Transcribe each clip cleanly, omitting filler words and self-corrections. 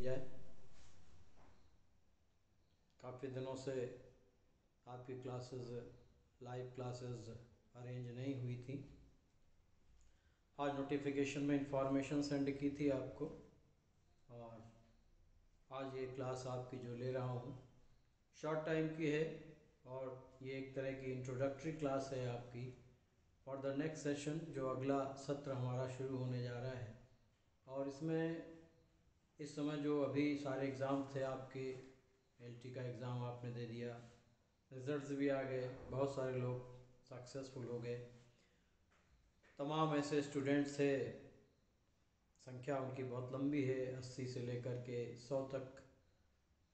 जाए। काफ़ी दिनों से आपकी क्लासेस, लाइव क्लासेस अरेंज नहीं हुई थी। आज नोटिफिकेशन में इंफॉर्मेशन सेंड की थी आपको, और आज ये क्लास आपकी जो ले रहा हूँ शॉर्ट टाइम की है, और ये एक तरह की इंट्रोडक्टरी क्लास है आपकी फॉर द नेक्स्ट सेशन, जो अगला सत्र हमारा शुरू होने जा रहा है। और इसमें इस समय जो अभी सारे एग्ज़ाम थे आपके, एलटी का एग्ज़ाम आपने दे दिया, रिज़ल्ट्स भी आ गए, बहुत सारे लोग सक्सेसफुल हो गए। तमाम ऐसे स्टूडेंट्स थे, संख्या उनकी बहुत लंबी है, 80 से लेकर के 100 तक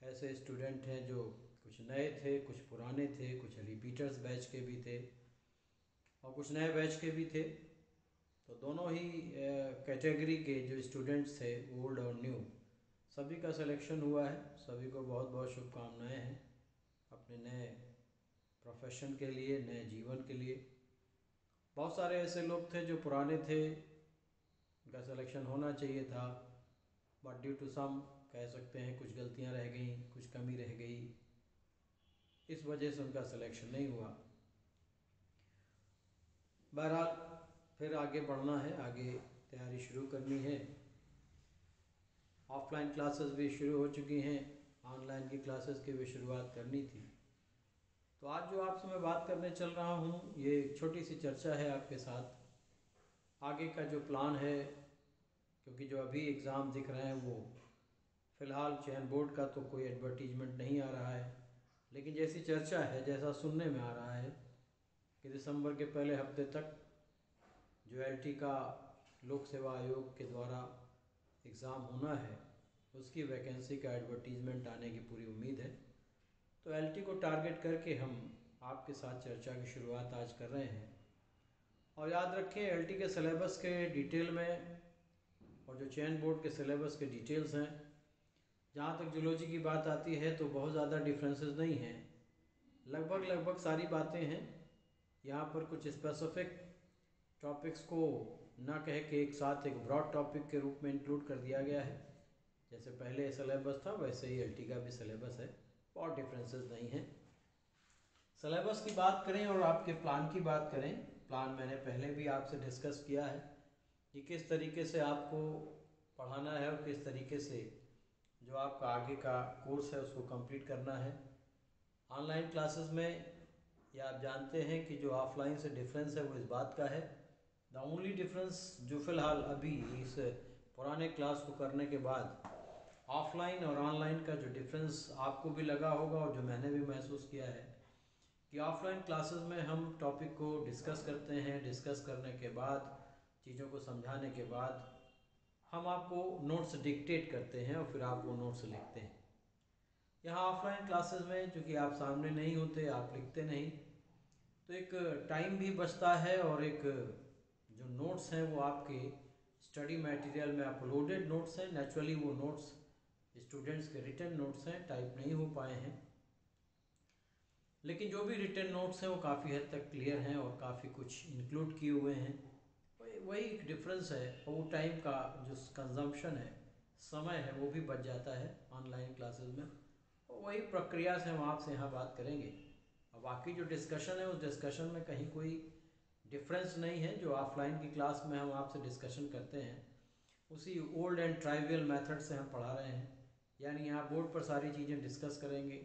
ऐसे स्टूडेंट हैं जो कुछ नए थे, कुछ पुराने थे, कुछ रिपीटर्स बैच के भी थे और कुछ नए बैच के भी थे। तो दोनों ही कैटेगरी के जो स्टूडेंट्स थे, ओल्ड और न्यू, सभी का सिलेक्शन हुआ है। सभी को बहुत बहुत शुभकामनाएं हैं अपने नए प्रोफेशन के लिए, नए जीवन के लिए। बहुत सारे ऐसे लोग थे जो पुराने थे, उनका सिलेक्शन होना चाहिए था, बट ड्यू टू सम, कह सकते हैं, कुछ गलतियां रह गई, कुछ कमी रह गई, इस वजह से उनका सिलेक्शन नहीं हुआ। बहरहाल फिर आगे बढ़ना है, आगे तैयारी शुरू करनी है। ऑफलाइन क्लासेस भी शुरू हो चुकी हैं, ऑनलाइन की क्लासेस की भी शुरुआत करनी थी। तो आज जो आपसे मैं बात करने चल रहा हूँ, ये एक छोटी सी चर्चा है आपके साथ, आगे का जो प्लान है। क्योंकि जो अभी एग्ज़ाम दिख रहे हैं वो फ़िलहाल चयन बोर्ड का तो कोई एडवर्टीजमेंट नहीं आ रहा है, लेकिन जैसी चर्चा है, जैसा सुनने में आ रहा है कि दिसंबर के पहले हफ्ते तक जो एलटी का लोक सेवा आयोग के द्वारा एग्ज़ाम होना है, उसकी वैकेंसी का एडवर्टीजमेंट आने की पूरी उम्मीद है। तो एलटी को टारगेट करके हम आपके साथ चर्चा की शुरुआत आज कर रहे हैं। और याद रखें, एलटी के सिलेबस के डिटेल में और जो चयन बोर्ड के सिलेबस के डिटेल्स हैं, जहाँ तक जूलॉजी की बात आती है तो बहुत ज़्यादा डिफरेंसेस नहीं हैं, लगभग सारी बातें हैं। यहाँ पर कुछ स्पेसिफिक टॉपिक्स को ना कह के एक साथ एक ब्रॉड टॉपिक के रूप में इंक्लूड कर दिया गया है। जैसे पहले सिलेबस था वैसे ही एलटी का भी सिलेबस है, बहुत डिफरेंसेस नहीं हैं। सिलेबस की बात करें और आपके प्लान की बात करें, प्लान मैंने पहले भी आपसे डिस्कस किया है कि किस तरीके से आपको पढ़ाना है और किस तरीके से जो आपका आगे का कोर्स है उसको कंप्लीट करना है। ऑनलाइन क्लासेस में या आप जानते हैं कि जो ऑफलाइन से डिफरेंस है वो इस बात का है, द ओनली डिफरेंस जो फ़िलहाल अभी इस पुराने क्लास को करने के बाद ऑफलाइन और ऑनलाइन का जो डिफरेंस आपको भी लगा होगा और जो मैंने भी महसूस किया है कि ऑफलाइन क्लासेस में हम टॉपिक को डिस्कस करते हैं, डिस्कस करने के बाद, चीज़ों को समझाने के बाद हम आपको नोट्स डिक्टेट करते हैं और फिर आप वो नोट्स लिखते हैं। यहाँ ऑफलाइन क्लासेस में चूँकि आप सामने नहीं होते, आप लिखते नहीं, तो एक टाइम भी बचता है और एक जो नोट्स हैं वो आपके स्टडी मटेरियल में अपलोडेड नोट्स हैं। नेचुरली वो नोट्स स्टूडेंट्स के रिटन नोट्स हैं, टाइप नहीं हो पाए हैं, लेकिन जो भी रिटन नोट्स हैं वो काफ़ी हद तक क्लियर हैं और काफ़ी कुछ इंक्लूड किए हुए हैं। वही एक डिफरेंस है, और वो टाइम का जो कंजम्पशन है, समय है, वो भी बच जाता है ऑनलाइन क्लासेस में। और वही प्रक्रिया से हम आपसे यहाँ बात करेंगे। और बाकी जो डिस्कशन है उस डिस्कशन में कहीं कोई डिफरेंस नहीं है। जो ऑफलाइन की क्लास में हम आपसे डिस्कशन करते हैं उसी ओल्ड एंड ट्राइवियल मेथड से हम पढ़ा रहे हैं, यानी यहाँ बोर्ड पर सारी चीज़ें डिस्कस करेंगे,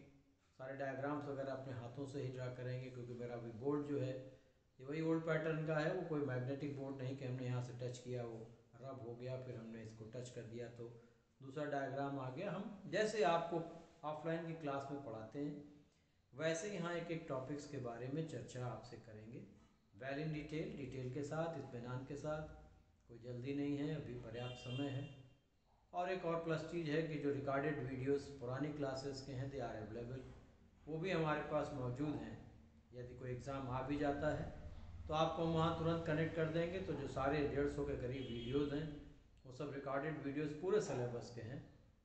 सारे डायग्राम्स वगैरह अपने हाथों से ही ड्रा करेंगे, क्योंकि मेरा भी बोर्ड जो है ये वही ओल्ड पैटर्न का है। वो कोई मैग्नेटिक बोर्ड नहीं कि हमने यहाँ से टच किया, वो रब हो गया, फिर हमने इसको टच कर दिया तो दूसरा डायग्राम आ गया। हम जैसे आपको ऑफलाइन की क्लास में पढ़ाते हैं वैसे यहाँ एक एक टॉपिक्स के बारे में चर्चा आपसे करेंगे, वेल इन डिटेल के साथ, इत्मीनान के साथ। कोई जल्दी नहीं है, अभी पर्याप्त समय है। और एक और प्लस चीज़ है कि जो रिकॉर्डेड वीडियोस पुरानी क्लासेस के हैं, दे आर अवेलेबल, वो भी हमारे पास मौजूद हैं। यदि कोई एग्ज़ाम आ भी जाता है तो आपको हम वहाँ तुरंत कनेक्ट कर देंगे। तो जो सारे 150 के करीब वीडियोज़ हैं वो सब रिकॉर्डेड वीडियोज़ पूरे सिलेबस के हैं,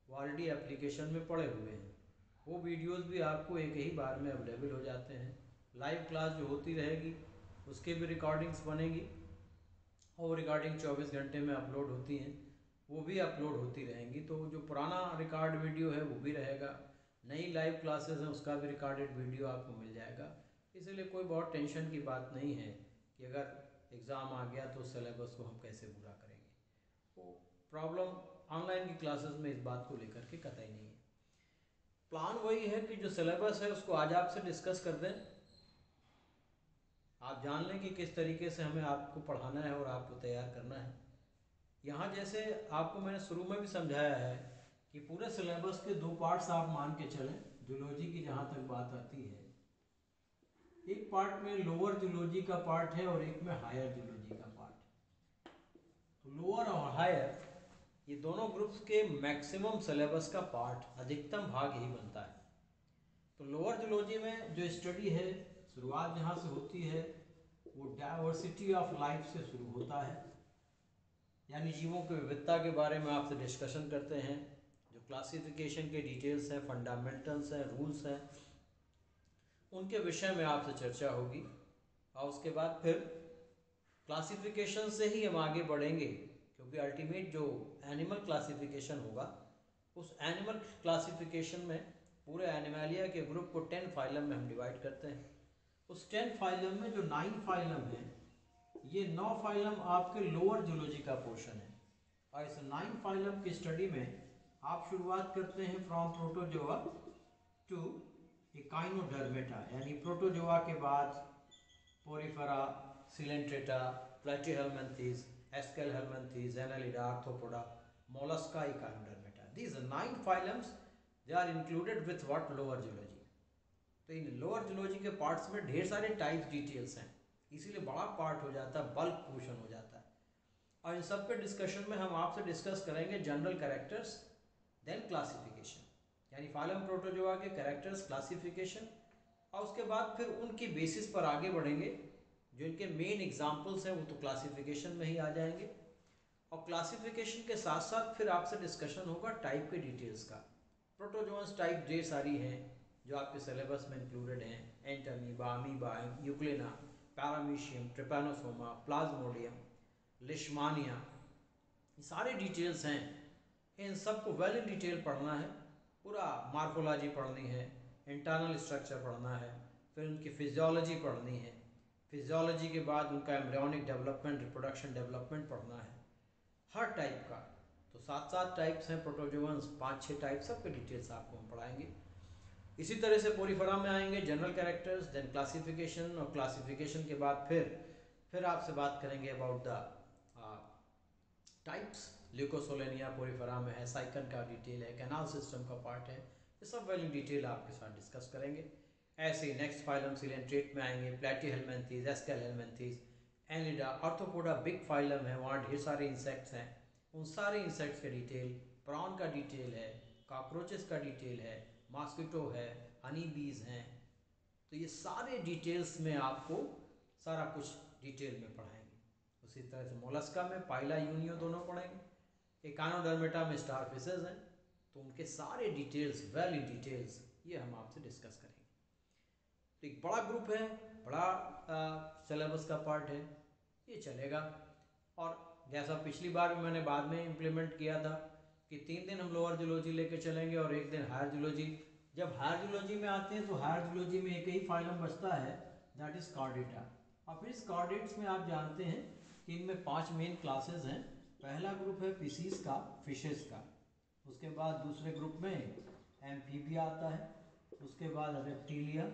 वो ऑलरेडी एप्लीकेशन में पड़े हुए हैं। वो वीडियोज़ भी आपको एक ही बार में अवेलेबल हो जाते हैं। लाइव क्लास जो होती रहेगी उसके भी रिकॉर्डिंग्स बनेगी और वो रिकॉर्डिंग 24 घंटे में अपलोड होती हैं। वो भी अपलोड होती रहेंगी। तो जो पुराना रिकॉर्ड वीडियो है वो भी रहेगा, नई लाइव क्लासेस हैं उसका भी रिकॉर्डेड वीडियो आपको मिल जाएगा। इसलिए कोई बहुत टेंशन की बात नहीं है कि अगर एग्ज़ाम आ गया तो सिलेबस को हम कैसे पूरा करेंगे। वो प्रॉब्लम ऑनलाइन की क्लासेस में इस बात को लेकर के कतई नहीं है। प्लान वही है कि जो सिलेबस है उसको आज आपसे डिस्कस कर दें, आप जान लें कि किस तरीके से हमें आपको पढ़ाना है और आपको तैयार करना है। यहाँ जैसे आपको मैंने शुरू में भी समझाया है कि पूरे सिलेबस के दो पार्ट्स आप मान के चलें। जूलॉजी की जहाँ तक बात आती है, एक पार्ट में लोअर जूलॉजी का पार्ट है और एक में हायर जूलॉजी का पार्ट। तो लोअर और हायर ये दोनों ग्रुप्स के मैक्सिमम सिलेबस का पार्ट, अधिकतम भाग यही बनता है। तो लोअर जूलॉजी में जो स्टडी है, शुरुआत जहाँ से होती है वो डाइवर्सिटी ऑफ लाइफ से शुरू होता है, यानी जीवों की विविधता के बारे में आपसे डिस्कशन करते हैं। जो क्लासिफिकेशन के डिटेल्स हैं, फंडामेंटल्स हैं, रूल्स हैं, उनके विषय में आपसे चर्चा होगी। और उसके बाद फिर क्लासिफिकेशन से ही हम आगे बढ़ेंगे, क्योंकि अल्टीमेट जो एनिमल क्लासिफिकेशन होगा, उस एनिमल क्लासिफिकेशन में पूरे एनिमलिया के ग्रुप को 10 फाइलम में हम डिवाइड करते हैं। उस 10 फाइलम में जो 9 फाइलम है, ये 9 फाइलम आपके लोअर जूलॉजी का पोर्शन है। और इस 9 फाइलम की स्टडी में आप शुरुआत करते हैं फ्रॉम प्रोटोजोआ टू इकाइनोडर्मेटा, यानी प्रोटोजोआ के बाद porifera, coelenterata, platyhelminthes, aschelminthes, annelida, arthropoda, mollusca, echinodermata. These 9 phylums, they are included with what? Lower zoology. तो इन लोअर जूलॉजी के पार्ट्स में ढेर सारे टाइप्स डिटेल्स हैं, इसीलिए बड़ा पार्ट हो जाता है, बल्क पोर्शन हो जाता है। और इन सब के डिस्कशन में हम आपसे डिस्कस करेंगे जनरल कैरेक्टर्स, देन क्लासिफिकेशन, यानी फाइलम प्रोटोजोआ के कैरेक्टर्स, क्लासिफिकेशन, और उसके बाद फिर उनकी बेसिस पर आगे बढ़ेंगे। जो इनके मेन एग्जाम्पल्स हैं वो तो क्लासिफिकेशन में ही आ जाएंगे, और क्लासिफिकेशन के साथ साथ फिर आपसे डिस्कशन होगा टाइप के डिटेल्स का। प्रोटोजोअन्स टाइप ढेर सारी हैं जो आपके सिलेबस में इंक्लूडेड हैं, entamoeba, amoeba, euglena, paramecium, trypanosoma, plasmodium, leishmania, ये सारे डिटेल्स हैं। इन सबको वेल इन डिटेल पढ़ना है, पूरा मार्फोलॉजी पढ़नी है, इंटरनल स्ट्रक्चर पढ़ना है, फिर उनकी फिजियोलॉजी पढ़नी है, फिजियोलॉजी के बाद उनका एम्ब्रियोनिक डेवलपमेंट, रिप्रोडक्शन डेवलपमेंट पढ़ना है, हर टाइप का। तो 7 टाइप्स हैं प्रोटोजोअन्स, 5-6 टाइप, सबके डिटेल्स आपको हम पढ़ाएंगे। इसी तरह से पोरीफेरा में आएंगे जनरल कैरेक्टर्स, देन क्लासिफिकेशन, और क्लासिफिकेशन के बाद फिर आपसे बात करेंगे about the types. Leucosolenia Porifera में है, साइकन का डिटेल है, कैनाल सिस्टम का पार्ट है, ये सब वेल इन डिटेल आपके साथ डिस्कस करेंगे। ऐसे ही नेक्स्ट फाइलम सिलेंट्रेट में आएंगे, platyhelminthes, aschelminthes, annelida, arthropoda big phylum है, वहाँ ढेर सारे इंसेक्ट्स हैं, उन सारे इंसेक्ट्स का डिटेल, प्रॉन का डिटेल है, कॉकरोचेस का डिटेल है, मॉस्किटो है, हनी बीज हैं। तो ये सारे डिटेल्स में आपको सारा कुछ डिटेल में पढ़ाएंगे। उसी तरह से मोलस्का में पाइला, यूनियो दोनों पढ़ेंगे। एकानोडर्मेटा में स्टार फिशेज हैं, तो उनके सारे डिटेल्स, वेल इन डिटेल्स, ये हम आपसे डिस्कस करेंगे। तो एक बड़ा ग्रुप है, बड़ा सिलेबस का पार्ट है, ये चलेगा। और जैसा पिछली बार भी मैंने बाद में इम्प्लीमेंट किया था कि 3 दिन हम लोअर जूलॉजी लेके चलेंगे और 1 दिन हायर जूलॉजी। जब हायर जूलॉजी में आते हैं तो हायर जूलॉजी में एक ही फाइलम बचता है, दैट इज कॉर्डेटा। और फिर इस कॉर्डेट्स में आप जानते हैं कि इनमें 5 मेन क्लासेस हैं। पहला ग्रुप है फिशीज का, फिशेस का, उसके बाद दूसरे ग्रुप में एम्फीबिया आता है, उसके बाद रेप्टिलिया,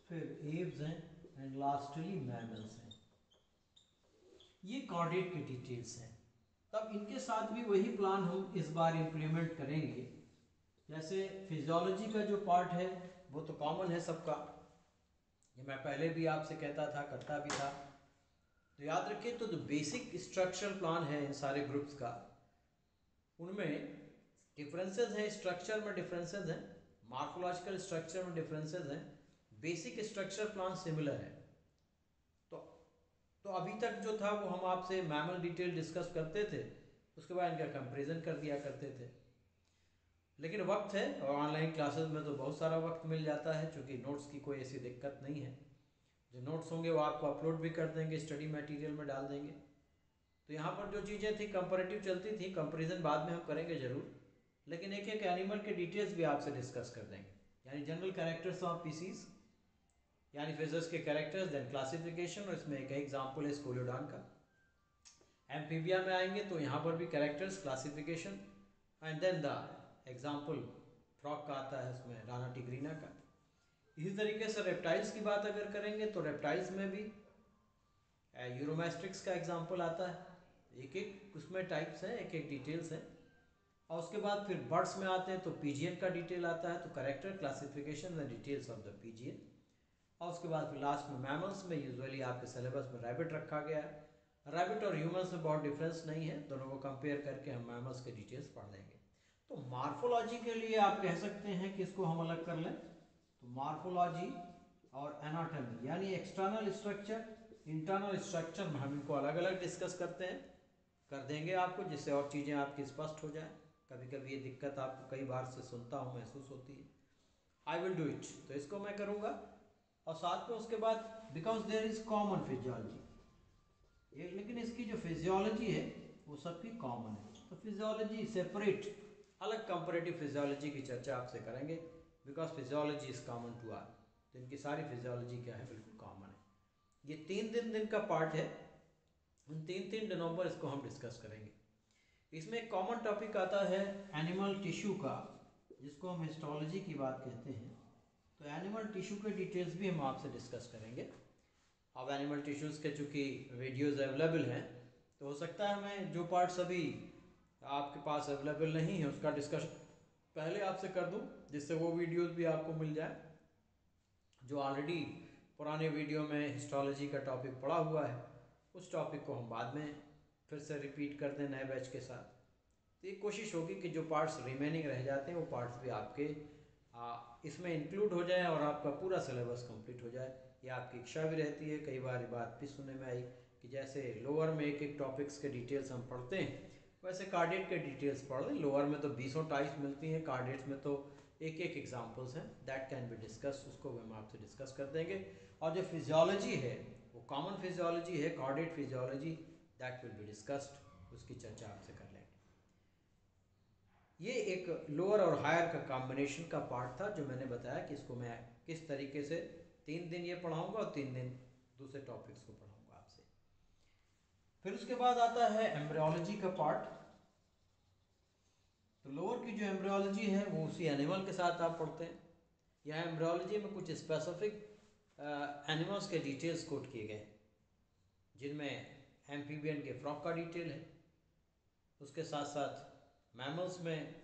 फिर एव्स हैं, एंड लास्टली मैमल्स हैं। ये कॉर्डेट के डिटेल्स हैं। तब इनके साथ भी वही प्लान हम इस बार इम्प्लीमेंट करेंगे। जैसे फिजियोलॉजी का जो पार्ट है वो तो कॉमन है सबका, ये मैं पहले भी आपसे कहता था, करता भी था। तो याद रखिए, तो जो बेसिक स्ट्रक्चरल प्लान है इन सारे ग्रुप्स का, उनमें डिफरेंसेस हैं, स्ट्रक्चर में डिफरेंसेस हैं, मार्फोलॉजिकल स्ट्रक्चर में डिफरेंसेस हैं, बेसिक स्ट्रक्चर प्लान सिमिलर है। तो अभी तक जो था वो हम आपसे मैमल डिटेल डिस्कस करते थे, उसके बाद इनका कंपैरिजन कर दिया करते थे। लेकिन वक्त है, और ऑनलाइन क्लासेस में तो बहुत सारा वक्त मिल जाता है, क्योंकि नोट्स की कोई ऐसी दिक्कत नहीं है। जो नोट्स होंगे वो आपको अपलोड भी कर देंगे, स्टडी मटेरियल में डाल देंगे। तो यहाँ पर जो चीज़ें थी कंपैरेटिव चलती थी, कंपैरिजन बाद में हम करेंगे ज़रूर, लेकिन एक एक एनिमल के डिटेल्स भी आपसे डिस्कस कर देंगे। यानी जनरल कैरेक्टर्स ऑफ पीसीज, यानी फिशर्स के कैरेक्टर्स, देन क्लासिफिकेशन, और इसमें एक एग्जाम्पल है स्कोलियोडॉन का। एम्फीबिया में आएंगे तो यहाँ पर भी characters, classification, and then the example frog का आता है उसमें, राना टिग्रीना का। इसी तरीके से रेप्टाइल्स की बात अगर करेंगे तो रेप्टाइल्स में भी यूरोमेस्ट्रिक्स का एग्जाम्पल आता है। एक एक उसमें टाइप्स हैं, एक एक डिटेल्स हैं। और उसके बाद फिर बर्ड्स में आते हैं तो पीजियन का डिटेल आता है, तो character, classification and details of the pigeon. और उसके बाद फिर लास्ट में मैमल्स में यूजुअली आपके सिलेबस में रैबिट रखा गया है। रैबिट और ह्यूमन्स में बहुत डिफरेंस नहीं है, दोनों को कंपेयर करके हम मैमल्स के डिटेल्स पढ़ लेंगे। तो मार्फोलॉजी के लिए आप कह सकते हैं कि इसको हम अलग कर लें, तो मार्फोलॉजी और एनाटॉमी यानी एक्सटर्नल स्ट्रक्चर, इंटरनल स्ट्रक्चर में हम इनको अलग अलग डिस्कस करते हैं, कर देंगे आपको, जिससे और चीज़ें आपकी स्पष्ट हो जाए। कभी कभी ये दिक्कत आपको कई बार से सुनता हूँ महसूस होती है। आई विल डू इट, तो इसको मैं करूँगा। और साथ में उसके बाद because there is common physiology, लेकिन इसकी जो फिजियोलॉजी है वो सबकी कॉमन है, तो फिजियोलॉजी सेपरेट, अलग कंपैरेटिव फिजियोलॉजी की चर्चा आपसे करेंगे, because physiology is common to all. तो इनकी सारी फिजियोलॉजी क्या है, बिल्कुल कॉमन है। ये 3 दिन का पार्ट है, उन 3 दिनों पर इसको हम डिस्कस करेंगे। इसमें एक कॉमन टॉपिक आता है एनिमल टिश्यू का, जिसको हम हिस्टोलॉजी की बात कहते हैं। तो एनिमल टिश्यू के डिटेल्स भी हम आपसे डिस्कस करेंगे। अब एनिमल टिश्यूज़ के चूँकि वीडियोज़ अवेलेबल हैं, तो हो सकता है मैं जो पार्ट्स अभी आपके पास अवेलेबल नहीं है उसका डिस्कशन पहले आपसे कर दूं, जिससे वो वीडियोज़ भी आपको मिल जाए। जो ऑलरेडी पुराने वीडियो में हिस्टोलॉजी का टॉपिक पढ़ा हुआ है, उस टॉपिक को हम बाद में फिर से रिपीट कर दें नए बैच के साथ। तो ये कोशिश होगी कि जो पार्ट्स रिमेनिंग रह जाते हैं वो पार्ट्स भी आपके इसमें इंक्लूड हो जाए और आपका पूरा सिलेबस कंप्लीट हो जाए। ये आपकी इच्छा भी रहती है। कई बार ये बात भी सुनने में आई कि जैसे लोअर में एक एक टॉपिक्स के डिटेल्स हम पढ़ते हैं, वैसे कार्डिएट के डिटेल्स पढ़ लें। लोअर में तो 20 टाइप्स मिलती हैं, कार्डिएट्स में तो एक एक एग्जाम्पल्स हैं, दैट कैन बी डिस्कस, उसको भी हम आपसे डिस्कस कर देंगे। और जो फिजियोलॉजी है वो कॉमन फिजियोलॉजी है, chordate physiology, that will be discussed, उसकी चर्चा आपसे कर लेंगे। ये एक लोअर और हायर का कॉम्बिनेशन का पार्ट था जो मैंने बताया कि इसको मैं किस तरीके से 3 दिन ये पढ़ाऊंगा और 3 दिन दूसरे टॉपिक्स को पढ़ाऊंगा आपसे। फिर उसके बाद आता है एम्ब्रियोलॉजी का पार्ट। तो लोअर की जो एम्ब्रियोलॉजी है वो उसी एनिमल के साथ आप पढ़ते हैं। यहाँ एम्ब्रियोलॉजी में कुछ स्पेसिफिक एनिमल्स के डिटेल्स कोट किए गए, जिनमें एम्फीबियन के फ्रॉग का डिटेल है, उसके साथ साथ मैमल्स में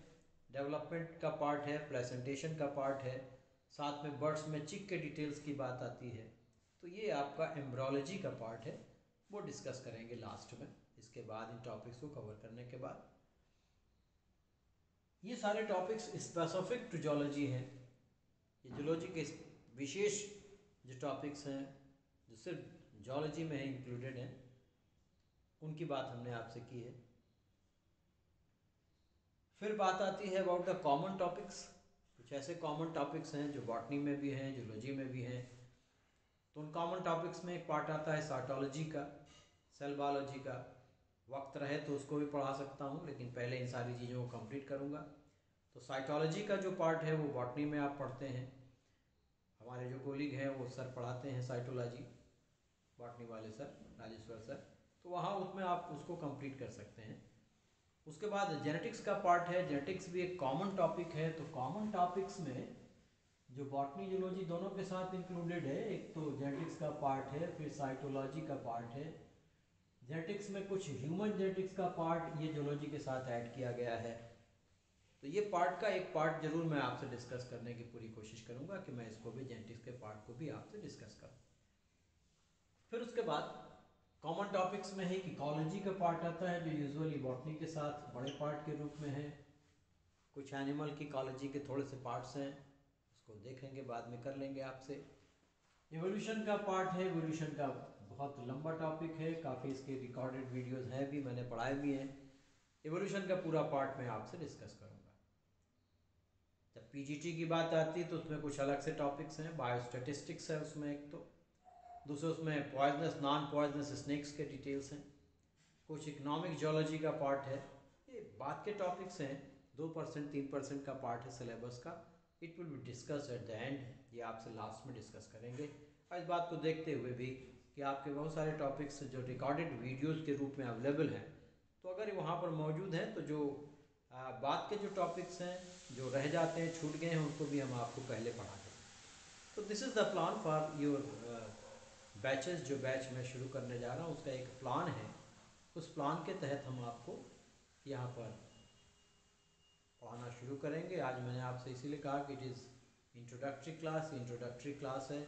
डेवलपमेंट का पार्ट है, प्लेसेंटेशन का पार्ट है, साथ में बर्ड्स में चिक के डिटेल्स की बात आती है। तो ये आपका एम्ब्रियोलॉजी का पार्ट है, वो डिस्कस करेंगे लास्ट में, इसके बाद इन टॉपिक्स को कवर करने के बाद। ये सारे टॉपिक्स स्पेसिफिक टू जूलॉजी हैं। ये जूलॉजी के विशेष जो टॉपिक्स हैं जो सिर्फ जूलॉजी में इंक्लूडेड हैं, उनकी बात हमने आपसे की है। फिर बात आती है अबाउट द कॉमन टॉपिक्स। कुछ ऐसे कॉमन टॉपिक्स हैं जो बॉटनी में भी हैं, जूलॉजी में भी हैं। तो उन कॉमन टॉपिक्स में एक पार्ट आता है साइटोलॉजी का, सेल बायोलॉजी का। वक्त रहे तो उसको भी पढ़ा सकता हूँ, लेकिन पहले इन सारी चीज़ों को कंप्लीट करूँगा। तो साइटोलॉजी का जो पार्ट है वो बॉटनी में आप पढ़ते हैं। हमारे जो कोलीग हैं वो सर पढ़ाते हैं साइटोलॉजी, बॉटनी वाले सर, राजेश्वर सर, तो वहाँ उसमें आप उसको कंप्लीट कर सकते हैं। उसके बाद जेनेटिक्स का पार्ट है। जेनेटिक्स भी एक कॉमन टॉपिक है। तो कॉमन टॉपिक्स में जो बॉटनी जूलॉजी दोनों के साथ इंक्लूडेड है, एक तो जेनेटिक्स का पार्ट है, फिर साइटोलॉजी का पार्ट है। जेनेटिक्स में कुछ ह्यूमन जेनेटिक्स का पार्ट ये जूलॉजी के साथ ऐड किया गया है। तो ये पार्ट का एक पार्ट जरूर मैं आपसे डिस्कस करने की पूरी कोशिश करूंगा कि मैं इसको भी, जेनेटिक्स के पार्ट को भी आपसे डिस्कस करूँ। फिर उसके बाद कॉमन टॉपिक्स में है कि इकोलॉजी का पार्ट आता है, जो यूजुअली बॉटनी के साथ बड़े पार्ट के रूप में है। कुछ एनिमल की इकोलॉजी के थोड़े से पार्ट्स हैं, उसको देखेंगे, बाद में कर लेंगे आपसे। एवोल्यूशन का पार्ट है। एवोल्यूशन का बहुत लंबा टॉपिक है, काफ़ी इसके रिकॉर्डेड वीडियोस हैं भी, मैंने पढ़ाए भी हैं। एवोल्यूशन का पूरा पार्ट मैं आपसे डिस्कस करूँगा। जब पीजीटी की बात आती है तो उसमें कुछ अलग से टॉपिक्स हैं। बायोस्टैटिस्टिक्स है उसमें एक, तो दूसरे उसमें पॉइजनस, नॉन पॉइजनस स्नेक्स के डिटेल्स हैं। कुछ इकोनॉमिक जियोलॉजी का पार्ट है। ये बात के टॉपिक्स हैं, 2% 3% का पार्ट है सिलेबस का। It will be discuss at the end, ये आपसे लास्ट में डिस्कस करेंगे। और इस बात को देखते हुए भी कि आपके बहुत सारे टॉपिक्स जो रिकॉर्डेड वीडियोस के रूप में अवेलेबल हैं, तो अगर वहाँ पर मौजूद हैं तो जो बात के जो टॉपिक्स हैं जो रह जाते हैं, छूट गए हैं, उनको भी हम आपको पहले पढ़ा दें। तो this is the plan for your batches. जो बैच मैं शुरू करने जा रहा हूँ उसका एक प्लान है। उस प्लान के तहत हम आपको यहाँ पर पढ़ाना शुरू करेंगे। आज मैंने आपसे इसीलिए कहा कि इट इज़ इंट्रोडक्टरी क्लास है,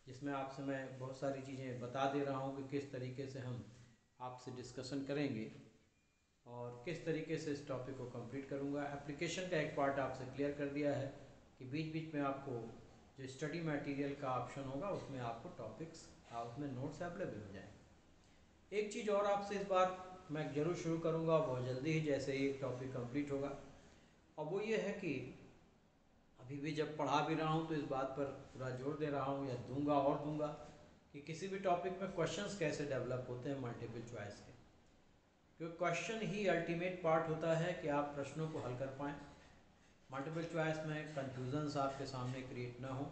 जिसमें आपसे मैं बहुत सारी चीज़ें बता दे रहा हूँ कि किस तरीके से हम आपसे डिस्कशन करेंगे और किस तरीके से इस टॉपिक को कंप्लीट करूँगा। एप्लीकेशन का एक पार्ट आपसे क्लियर कर दिया है कि बीच बीच में आपको जो स्टडी मटेरियल का ऑप्शन होगा उसमें आपको टॉपिक्स, उसमें नोट्स अवेलेबल हो जाएंगे। एक चीज़ और आपसे इस बार मैं ज़रूर शुरू करूँगा बहुत जल्दी ही, जैसे ही एक टॉपिक कंप्लीट होगा, और वो ये है कि अभी भी जब पढ़ा भी रहा हूँ तो इस बात पर पूरा जोर दे रहा हूँ या दूंगा कि किसी भी टॉपिक में क्वेश्चंस कैसे डेवलप होते हैं मल्टीपल चॉइस के, क्योंकि क्वेश्चन ही अल्टीमेट पार्ट होता है कि आप प्रश्नों को हल कर पाएँ। मल्टीपल चॉइस में कन्फ्यूजन्स आपके सामने क्रिएट ना हो,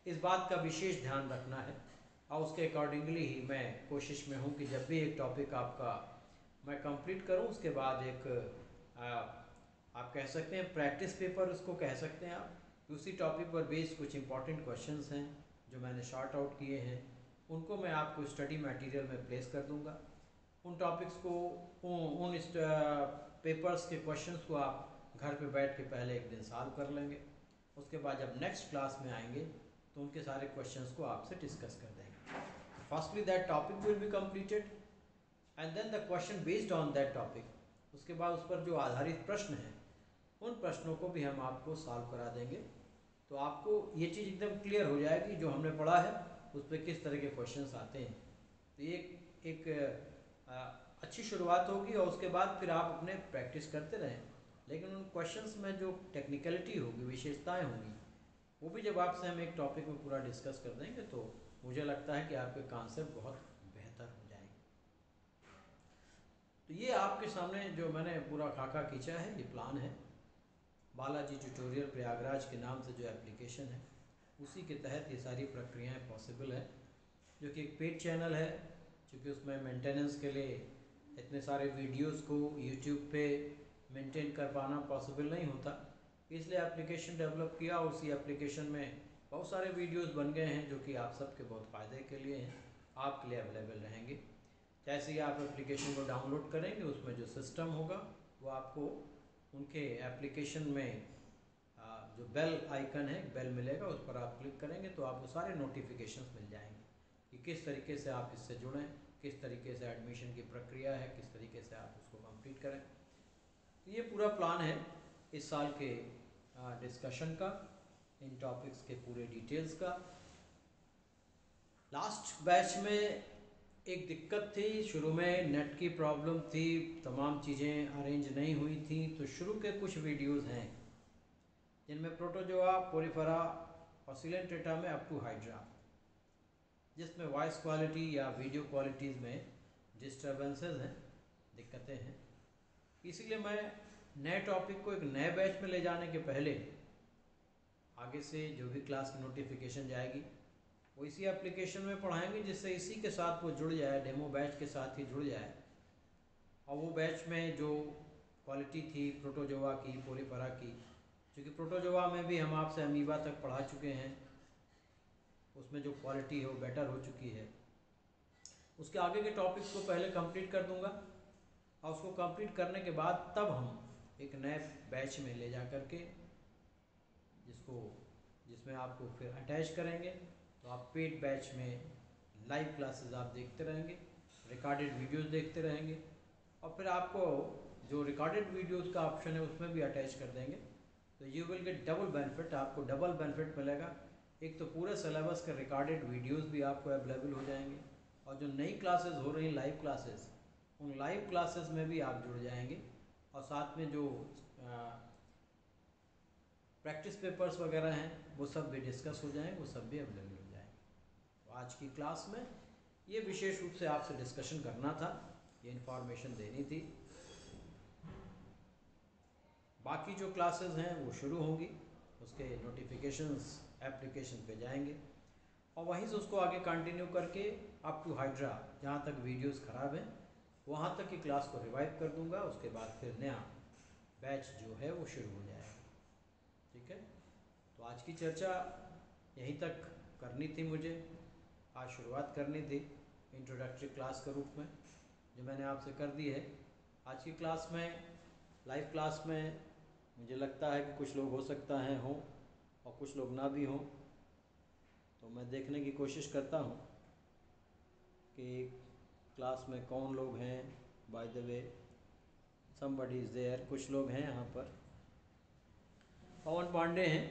इस बात का विशेष ध्यान रखना है। और उसके अकॉर्डिंगली ही मैं कोशिश में हूँ कि जब भी एक टॉपिक आपका मैं कंप्लीट करूँ उसके बाद एक आप कह सकते हैं प्रैक्टिस पेपर उसको कह सकते हैं आप। उसी टॉपिक पर बेस्ड कुछ इंपॉर्टेंट क्वेश्चंस हैं जो मैंने शॉर्ट आउट किए हैं, उनको मैं आपको स्टडी मटेरियल में प्लेस कर दूंगा। उन टॉपिक्स को, उन पेपर्स के क्वेश्चंस को आप घर पे बैठ के पहले एक दिन सॉल्व कर लेंगे। उसके बाद जब नेक्स्ट क्लास में आएंगे तो उनके सारे क्वेश्चंस को आपसे डिस्कस कर देंगे। Firstly that topic will be completed and then the question based on that topic, उसके बाद उस पर जो आधारित प्रश्न हैं उन प्रश्नों को भी हम आपको सॉल्व करा देंगे। तो आपको ये चीज़ एकदम क्लियर हो जाएगी जो हमने पढ़ा है उस पर किस तरह के क्वेश्चंस आते हैं। तो ये एक अच्छी शुरुआत होगी और उसके बाद फिर आप अपने प्रैक्टिस करते रहें, लेकिन उन क्वेश्चंस में जो टेक्निकलिटी होगी, विशेषताएं होंगी, वो भी जब आपसे हम एक टॉपिक में पूरा डिस्कस कर देंगे तो मुझे लगता है कि आपके कॉन्सेप्ट बहुत बेहतर हो जाएंगे। तो ये आपके सामने जो मैंने पूरा खाका खींचा है, ये प्लान है। बालाजी ट्यूटोरियल प्रयागराज के नाम से जो एप्लीकेशन है उसी के तहत ये सारी प्रक्रियाएं पॉसिबल है, जो कि एक पेड चैनल है। क्योंकि उसमें मेंटेनेंस के लिए इतने सारे वीडियोस को यूट्यूब पे मेंटेन कर पाना पॉसिबल नहीं होता, इसलिए एप्लीकेशन डेवलप किया। उसी एप्लीकेशन में बहुत सारे वीडियोस बन गए हैं जो कि आप सबके बहुत फ़ायदे के लिए हैं, आपके लिए अवेलेबल रहेंगे। जैसे ही आप एप्लीकेशन को डाउनलोड करेंगे उसमें जो सिस्टम होगा वो आपको उनके एप्लीकेशन में जो बेल आइकन है, बेल मिलेगा, उस पर आप क्लिक करेंगे तो आपको सारे नोटिफिकेशंस मिल जाएंगे कि किस तरीके से आप इससे जुड़ें, किस तरीके से एडमिशन की प्रक्रिया है, किस तरीके से आप उसको कंप्लीट करें। तो ये पूरा प्लान है इस साल के डिस्कशन का, इन टॉपिक्स के पूरे डिटेल्स का। लास्ट बैच में एक दिक्कत थी, शुरू में नेट की प्रॉब्लम थी, तमाम चीज़ें अरेंज नहीं हुई थी। तो शुरू के कुछ वीडियोस हैं जिनमें प्रोटोजोआ, पोरिफेरा और सिलेंट्रेटा में अप टू हाइड्रा, जिसमें वॉइस क्वालिटी या वीडियो क्वालिटीज़ में डिस्टर्बेंसेस हैं, दिक्कतें हैं। इसीलिए मैं नए टॉपिक को एक नए बैच में ले जाने के पहले आगे से जो भी क्लास की नोटिफिकेशन जाएगी वो इसी एप्लीकेशन में पढ़ाएंगे, जिससे इसी के साथ वो जुड़ जाए, डेमो बैच के साथ ही जुड़ जाए। और वो बैच में जो क्वालिटी थी प्रोटोजोआ की, पोरिफेरा की, क्योंकि प्रोटोजोआ में भी हम आपसे अमीबा तक पढ़ा चुके हैं, उसमें जो क्वालिटी है वो बेटर हो चुकी है। उसके आगे के टॉपिक्स को पहले कंप्लीट कर दूंगा और उसको कंप्लीट करने के बाद तब हम एक नए बैच में ले जा कर के जिसमें आपको फिर अटैच करेंगे। तो आप पेड बैच में लाइव क्लासेस आप देखते रहेंगे, रिकॉर्डेड वीडियोस देखते रहेंगे, और फिर आपको जो रिकॉर्डेड वीडियोस का ऑप्शन है उसमें भी अटैच कर देंगे। तो you will get double benefit, आपको डबल बेनिफिट मिलेगा। एक तो पूरे सिलेबस के रिकॉर्डेड वीडियोस भी आपको अवेलेबल हो जाएंगे, और जो नई क्लासेस हो रही हैं लाइव क्लासेस, उन लाइव क्लासेस में भी आप जुड़ जाएंगे, और साथ में जो प्रैक्टिस पेपर्स वगैरह हैं वो सब भी डिस्कस हो जाएंगे, वो सब भी अवेलेबल हो जाएंगे। तो आज की क्लास में ये विशेष रूप से आपसे डिस्कशन करना था ये इन्फॉर्मेशन देनी थी। बाकी जो क्लासेस हैं वो शुरू होंगी, उसके नोटिफिकेशंस एप्लीकेशन पे जाएंगे और वहीं से उसको आगे कंटिन्यू करके अप टू हाइड्रा, जहाँ तक वीडियोस ख़राब हैं वहाँ तक की क्लास को रिवाइव कर दूंगा। उसके बाद फिर नया बैच जो है वो शुरू हो जाएगा। ठीक है, तो आज की चर्चा यहीं तक करनी थी मुझे। आज शुरुआत करनी थी इंट्रोडक्टरी क्लास के रूप में, जो मैंने आपसे कर दी है। आज की क्लास में, लाइव क्लास में, मुझे लगता है कि कुछ लोग हो सकता है हों और कुछ लोग ना भी हों, तो मैं देखने की कोशिश करता हूँ कि क्लास में कौन लोग हैं। By the way somebody is there, कुछ लोग हैं यहाँ पर। पवन पांडे हैं,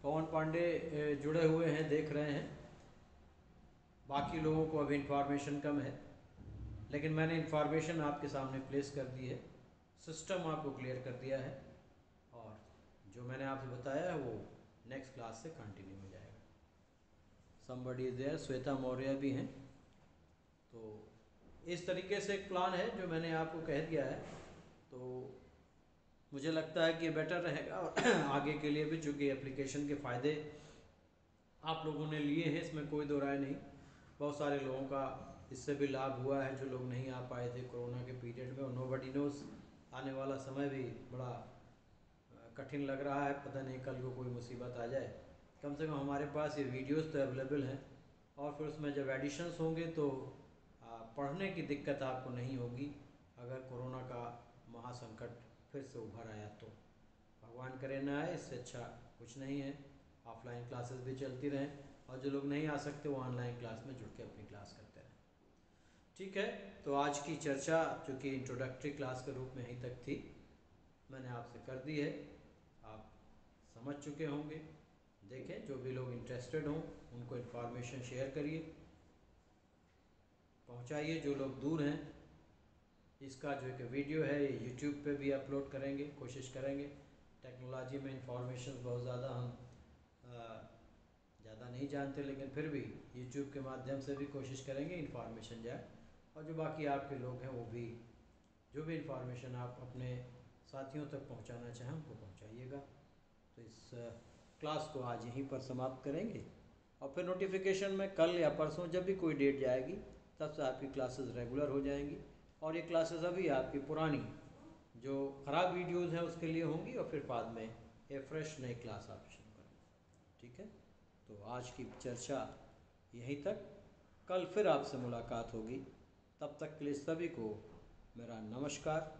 पवन पांडे जुड़े हुए हैं, देख रहे हैं। बाकी लोगों को अभी इन्फॉर्मेशन कम है, लेकिन मैंने इन्फॉर्मेशन आपके सामने प्लेस कर दी है, सिस्टम आपको क्लियर कर दिया है और जो मैंने आपसे बताया है वो नेक्स्ट क्लास से कंटिन्यू हो जाएगा। Somebody is there, Shweta Maurya भी हैं। तो इस तरीके से एक प्लान है जो मैंने आपको कह दिया है, तो मुझे लगता है कि ये बेटर रहेगा। और आगे के लिए भी, चूँकि एप्लीकेशन के फ़ायदे आप लोगों ने लिए हैं, इसमें कोई दो राय नहीं। बहुत सारे लोगों का इससे भी लाभ हुआ है, जो लोग नहीं आ पाए थे कोरोना के पीरियड में। और नोबडी नोज़, आने वाला समय भी बड़ा कठिन लग रहा है, पता नहीं कल को कोई मुसीबत आ जाए। कम से कम हमारे पास ये वीडियोस तो अवेलेबल हैं और फिर उसमें जब एडिशंस होंगे तो पढ़ने की दिक्कत आपको नहीं होगी अगर कोरोना का महासंकट फिर से उभर आया तो। भगवान करे ना आए, इससे अच्छा कुछ नहीं है। ऑफलाइन क्लासेस भी चलती रहें और जो लोग नहीं आ सकते वो ऑनलाइन क्लास में जुड़ के अपनी क्लास करते रहें। ठीक है, तो आज की चर्चा चूँकि इंट्रोडक्टरी क्लास के रूप में यहीं तक थी, मैंने आपसे कर दी है, आप समझ चुके होंगे। देखें, जो भी लोग इंटरेस्टेड हों उनको इन्फॉर्मेशन शेयर करिए, पहुंचाइए। जो लोग दूर हैं, इसका जो एक वीडियो है ये यूट्यूब पे भी अपलोड करेंगे, कोशिश करेंगे। टेक्नोलॉजी में इंफॉर्मेशन बहुत ज़्यादा हम ज़्यादा नहीं जानते, लेकिन फिर भी यूट्यूब के माध्यम से भी कोशिश करेंगे इन्फॉर्मेशन जाए। और जो बाकी आपके लोग हैं वो भी, जो भी इन्फॉर्मेशन आप अपने साथियों तक पहुंचाना चाहें उनको पहुंचाइएगा। तो इस क्लास को आज यहीं पर समाप्त करेंगे और फिर नोटिफिकेशन में कल या परसों जब भी कोई डेट जाएगी तब से आपकी क्लासेस रेगुलर हो जाएंगी। और ये क्लासेस अभी आपकी पुरानी जो ख़राब वीडियोस हैं उसके लिए होंगी और फिर बाद में ये फ्रेश नई क्लास आप शुरू करेंगे। ठीक है, तो आज की चर्चा यहीं तक। कल फिर आपसे मुलाकात होगी, तब तक के लिए सभी को मेरा नमस्कार।